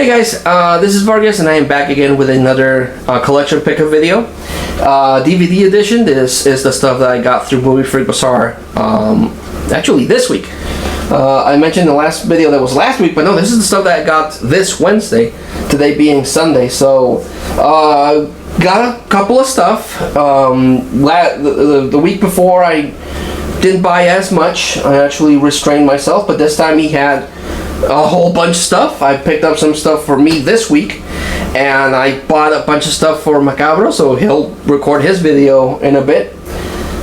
Hey guys, this is Vargas and I am back again with another collection pickup video. DVD edition. This is the stuff that I got through Movie Freak Bazaar actually this week. I mentioned in the last video that was last week, but no, this is the stuff that I got this Wednesday, today being Sunday. So, got a couple of stuff. The week before I didn't buy as much. I actually restrained myself, but this time he had a whole bunch of stuff. I picked up some stuff for me this week, and I bought a bunch of stuff for Macabro, so he'll record his video in a bit.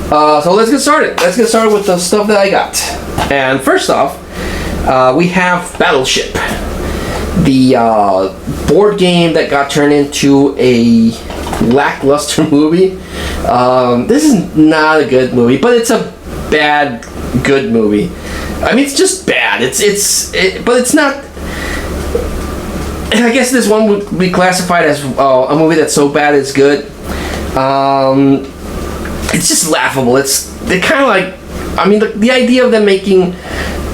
So let's get started. Let's get started with the stuff that I got. And first off, we have Battleship, the board game that got turned into a lackluster movie. This is not a good movie, but it's a bad good movie. I mean, it's just bad. But it's not. I guess this one would be classified as a movie that's so bad it's good. It's just laughable. They're kind of like. I mean, the idea of them making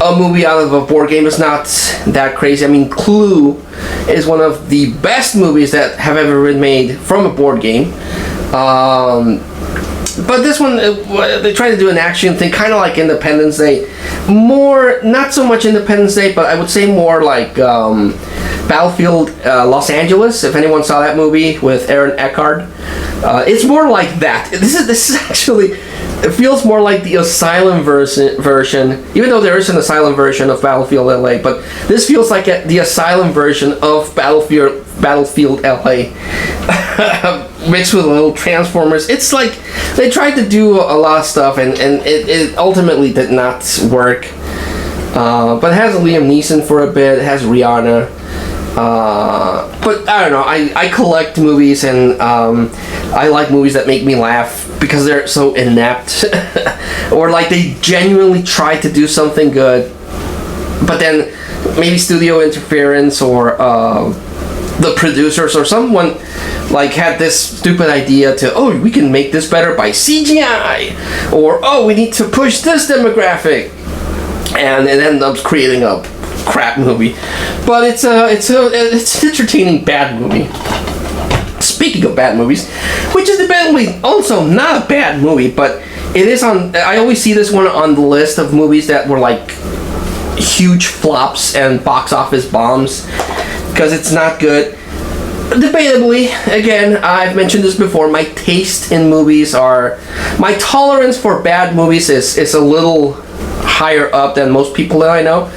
a movie out of a board game is not that crazy. I mean, Clue is one of the best movies that have ever been made from a board game. But this one, they try to do an action thing, kind of like Independence Day. More, not so much Independence Day, but I would say more like Battlefield Los Angeles, if anyone saw that movie with Aaron Eckhart. It's more like that. This is actually, it feels more like the Asylum version, even though there is an Asylum version of Battlefield LA, but this feels like the Asylum version of Battlefield LA. Mixed with a little Transformers. It's like they tried to do a lot of stuff, and it ultimately did not work. But it has Liam Neeson for a bit. It has Rihanna. But I don't know. I collect movies, and I like movies that make me laugh because they're so inept, or like they genuinely try to do something good, but then maybe studio interference or the producers or someone like had this stupid idea to, oh, we can make this better by CGI, or oh, we need to push this demographic, and it ends up creating a crap movie. But it's an entertaining bad movie. Speaking of bad movies, which is debatably also not a bad movie, but it is on. I always see this one on the list of movies that were like huge flops and box office bombs because it's not good. Debatably, again, I've mentioned this before, my taste in movies my tolerance for bad movies is a little higher up than most people that I know.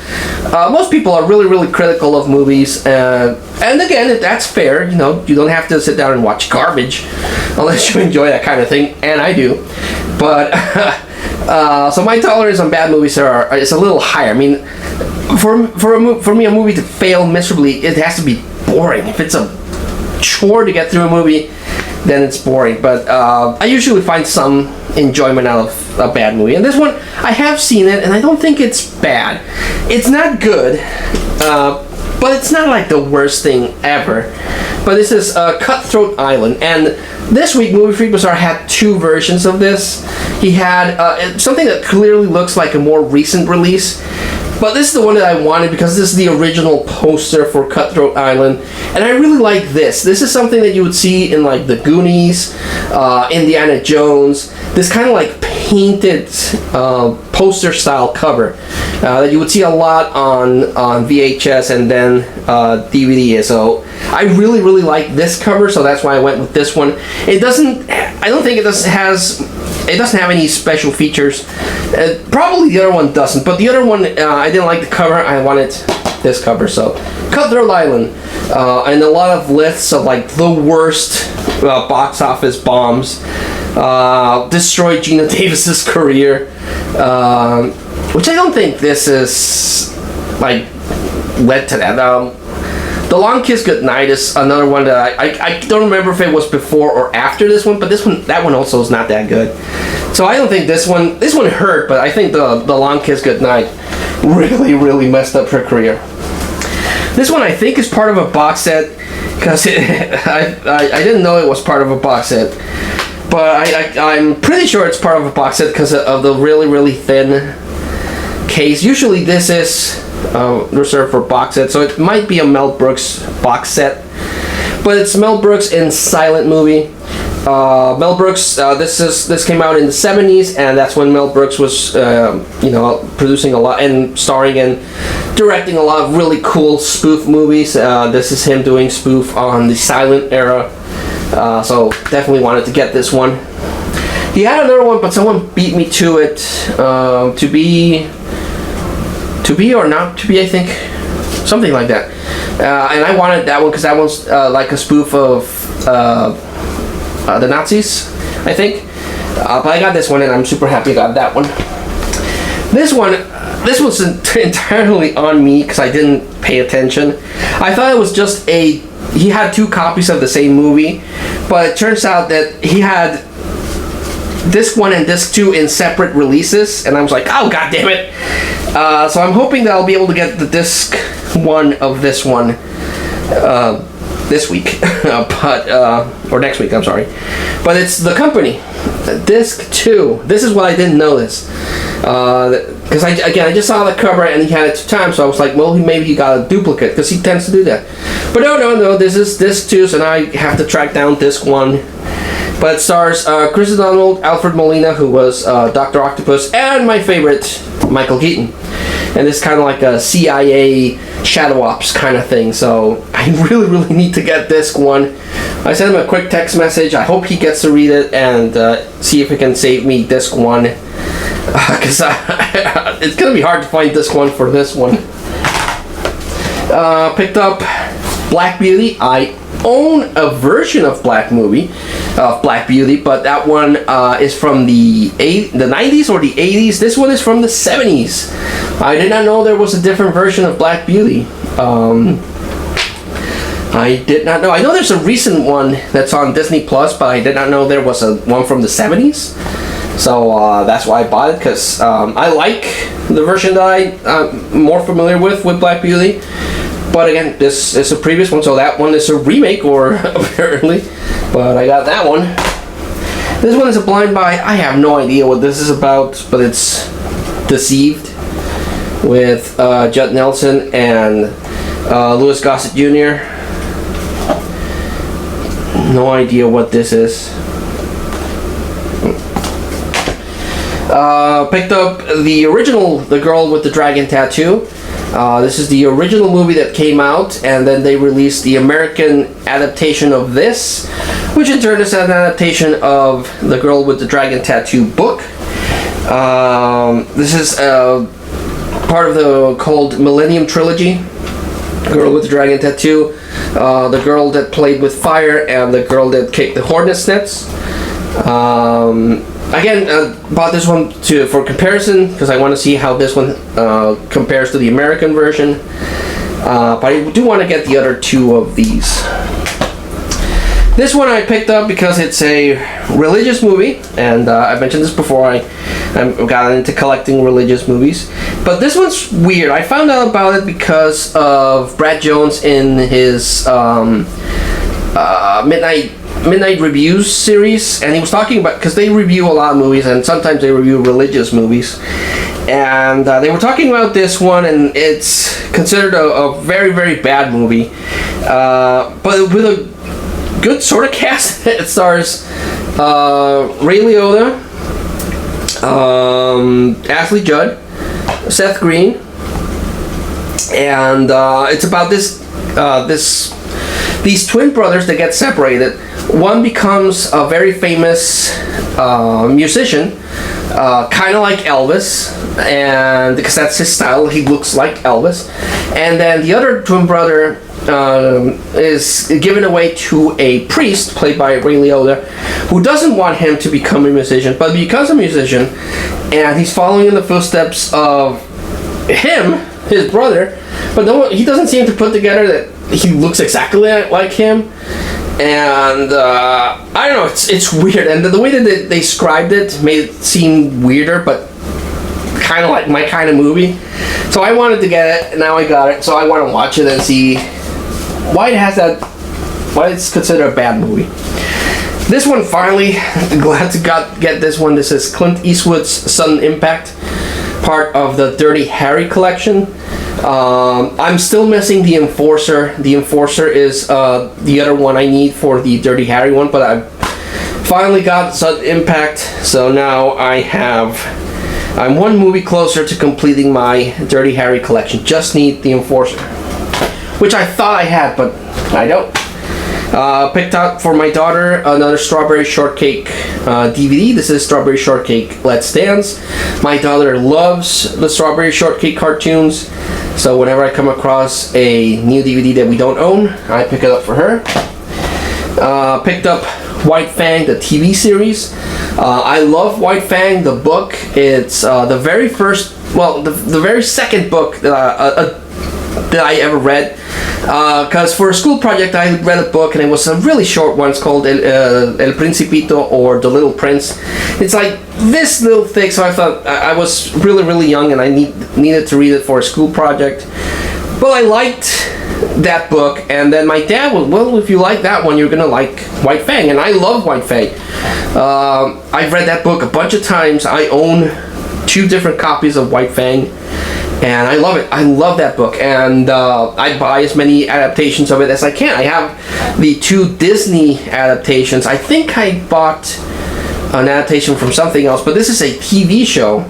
Most people are really, really critical of movies, and again, that's fair. You know, you don't have to sit down and watch garbage unless you enjoy that kind of thing, and I do. But so my tolerance on bad movies is a little higher. I mean, for me, a movie to fail miserably, it has to be boring. If it's a chore to get through a movie, then it's boring. But I usually find some enjoyment out of a bad movie, and this one, I have seen it, and I don't think it's bad. It's not good, but it's not like the worst thing ever. But this is Cutthroat Island, and this week Movie Freak Bazaar had two versions of this. He had something that clearly looks like a more recent release, but this is the one that I wanted because this is the original poster for Cutthroat Island, and I really like this. This is something that you would see in like the Goonies, Indiana Jones, this kind of like painted poster style cover that you would see a lot on VHS and then DVD. So I really, really like this cover, so that's why I went with this one. I don't think it doesn't have any special features. Probably the other one doesn't, but the other one, I didn't like the cover. I wanted this cover. So Cutthroat Island, and a lot of lists of like the worst box office bombs, destroyed Gina Davis's career, which I don't think this is like led to that. The Long Kiss Goodnight is another one that I don't remember if it was before or after this one, but that one also is not that good. So I don't think this one hurt, but I think the Long Kiss Goodnight really, really messed up her career. This one I think is part of a box set, because I didn't know it was part of a box set, but I'm pretty sure it's part of a box set because of the really, really thin case. Usually this is reserved for box set, so it might be a Mel Brooks box set. But it's Mel Brooks in silent movie. Mel Brooks, this came out in the 70s, and that's when Mel Brooks was, producing a lot and starring and directing a lot of really cool spoof movies. This is him doing spoof on the silent era, so definitely wanted to get this one. He had another one, but someone beat me to it. To be or not to be, I think, something like that. And I wanted that one because that one's like a spoof of the Nazis, I think. But I got this one, and I'm super happy I got that one. This was entirely on me because I didn't pay attention. I thought it was just he had 2 copies of the same movie, but it turns out that he had disc 1 and disc 2 in separate releases, and I was like, oh god damn it. So I'm hoping that I'll be able to get the disc 1 of this one this week, or next week, I'm sorry. But it's The Company, disc 2. This is what I didn't notice, because I just saw the cover and he had it 2 times, so I was like, well, maybe he got a duplicate, because he tends to do that. But no, this is disc 2, so now I have to track down disc 1. But it stars Chris O'Donnell, Alfred Molina, who was Dr. Octopus, and my favorite, Michael Keaton. And it's kind of like a CIA shadow ops kind of thing, so I really need to get disc 1. I sent him a quick text message. I hope he gets to read it and see if he can save me disc 1, because it's gonna be hard to find disc 1 for this one. Picked up Black Beauty. I own a version of Black Beauty, but that one is from the 90s or the 80s. This one is from the 70s. I did not know there was a different version of Black Beauty. I did not know. I know there's a recent one that's on Disney Plus, but I did not know there was a one from the 70s. So that's why I bought it, because I like the version that I'm more familiar with Black Beauty. But again, this is a previous one, so that one is a remake, or apparently. But I got that one. This one is a blind buy. I have no idea what this is about, but it's Deceived with Judd Nelson and Louis Gossett Jr. No idea what this is. Picked up the original, The Girl with the Dragon Tattoo. This is the original movie that came out, and then they released the American adaptation of this, which in turn is an adaptation of The Girl with the Dragon Tattoo book. This is part of the called Millennium Trilogy. Girl with the Dragon Tattoo, The Girl That Played with Fire, and The Girl That Kicked the Hornet's Nest. Again, bought this one for comparison because I want to see how this one compares to the American version. But I do want to get the other 2 of these. This one I picked up because it's a religious movie, and I've mentioned this before. I got into collecting religious movies, but this one's weird. I found out about it because of Brad Jones in his Midnight Reviews series, and he was talking about, because they review a lot of movies, and sometimes they review religious movies, and they were talking about this one, and it's considered a very, very bad movie, but with a good sort of cast. It stars Ray Liotta, Ashley Judd, Seth Green, and it's about these twin brothers that get separated. One becomes a very famous musician, kind of like Elvis, and because that's his style, he looks like Elvis. And then the other twin brother is given away to a priest, played by Ray Liotta, who doesn't want him to become a musician, but becomes a musician, and he's following in the footsteps of him, his brother, but no, he doesn't seem to put together that he looks exactly like him. And I don't know, it's weird, and the way that they described it made it seem weirder, but kind of like my kind of movie. So I wanted to get it, and now I got it, so I want to watch it and see why it's considered a bad movie. This one, finally, glad to get this one. This is Clint Eastwood's Sudden Impact, part of the Dirty Harry collection. I'm still missing the Enforcer. The Enforcer is the other one I need for the Dirty Harry one, but I finally got Sudden Impact, so now I'm one movie closer to completing my Dirty Harry collection. Just need the Enforcer, which I thought I had, but I don't. Picked out for my daughter another Strawberry Shortcake DVD. This is Strawberry Shortcake Let's Dance. My daughter loves the Strawberry Shortcake cartoons, so whenever I come across a new DVD that we don't own, I pick it up for her. Picked up White Fang, the TV series. I love White Fang, the book. It's the very first, well, the very second book that I ever read. Because for a school project, I read a book, and it was a really short one. It's called El Principito, or The Little Prince. It's like this little thick, so I thought I was really, really young, and I needed to read it for a school project. But I liked that book, and then my dad was, well, if you like that one, you're gonna like White Fang, and I love White Fang. I've read that book a bunch of times. I own 2 different copies of White Fang, and I love it. I love that book, and I buy as many adaptations of it as I can. I have the 2 Disney adaptations. I think I bought an adaptation from something else, but this is a TV show,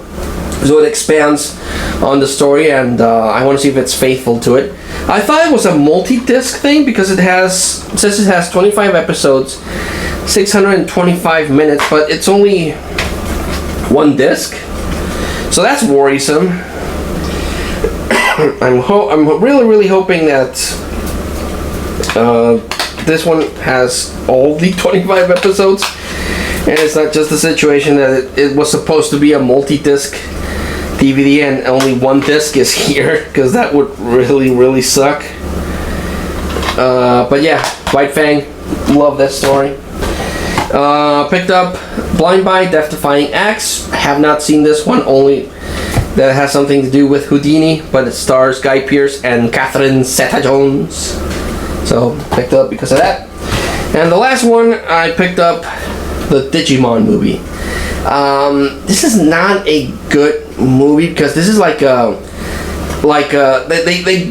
so it expands on the story, and I want to see if it's faithful to it. I thought it was a multi-disc thing because it says it has 25 episodes, 625 minutes, but it's only 1 disc, so that's worrisome. I'm really hoping that this one has all the 25 episodes, and it's not just a situation that it was supposed to be a multi-disc DVD and only 1 disc is here, because that would really suck. But yeah, White Fang, love that story. Picked up Blind Buy, Death Defying Acts. Have not seen this one, only that has something to do with Houdini, but it stars Guy Pearce and Catherine Zeta-Jones. So picked up because of that. And the last one I picked up, the Digimon movie. This is not a good movie because this is like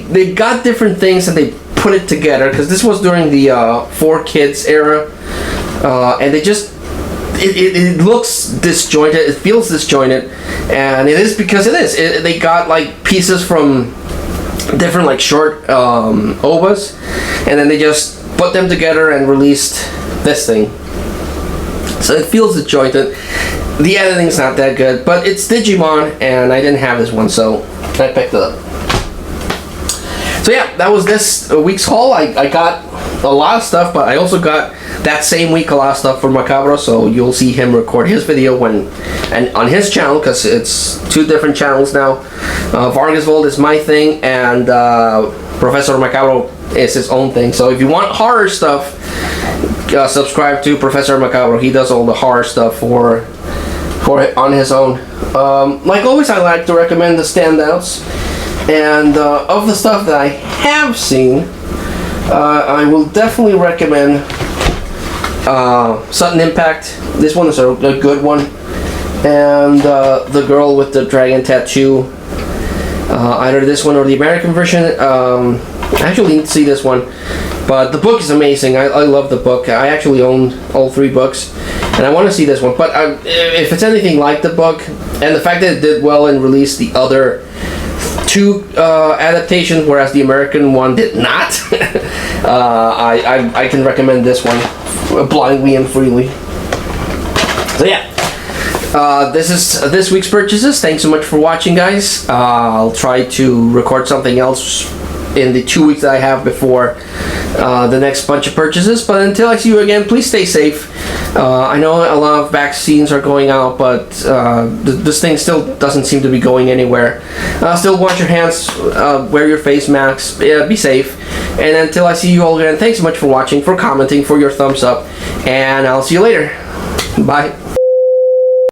they got different things and they put it together, because this was during the 4Kids era, and they just it looks disjointed, it feels disjointed, and it is because it is. They got like pieces from different like short OVAs, and then they just put them together and released this thing. So it feels disjointed. The editing's not that good, but it's Digimon, and I didn't have this one, so I picked it up. So yeah, that was this week's haul. I got a lot of stuff, but I also got that same week a lot of stuff for Macabro, so you'll see him record his video and on his channel, because it's 2 different channels now. Vargas Vault is my thing, and Professor Macabro is his own thing. So if you want horror stuff, subscribe to Professor Macabro. He does all the horror stuff for on his own. Like always, I like to recommend the standouts, and of the stuff that I have seen, I will definitely recommend Sudden Impact. This one is a good one, and The Girl with the Dragon Tattoo. Either this one or the American version. I actually need to see this one, but the book is amazing. I love the book. I actually own all 3 books, and I want to see this one. But if it's anything like the book, and the fact that it did well and released the other 2 adaptations, whereas the American one did not, I can recommend this one blindly and freely. So yeah, this is this week's purchases. Thanks so much for watching, guys. I'll try to record something else in the 2 weeks that I have before the next bunch of purchases. But until I see you again, please stay safe. I know a lot of vaccines are going out, but this thing still doesn't seem to be going anywhere. Still wash your hands, wear your face masks, be safe. And until I see you all again, thanks so much for watching, for commenting, for your thumbs up, and I'll see you later. Bye.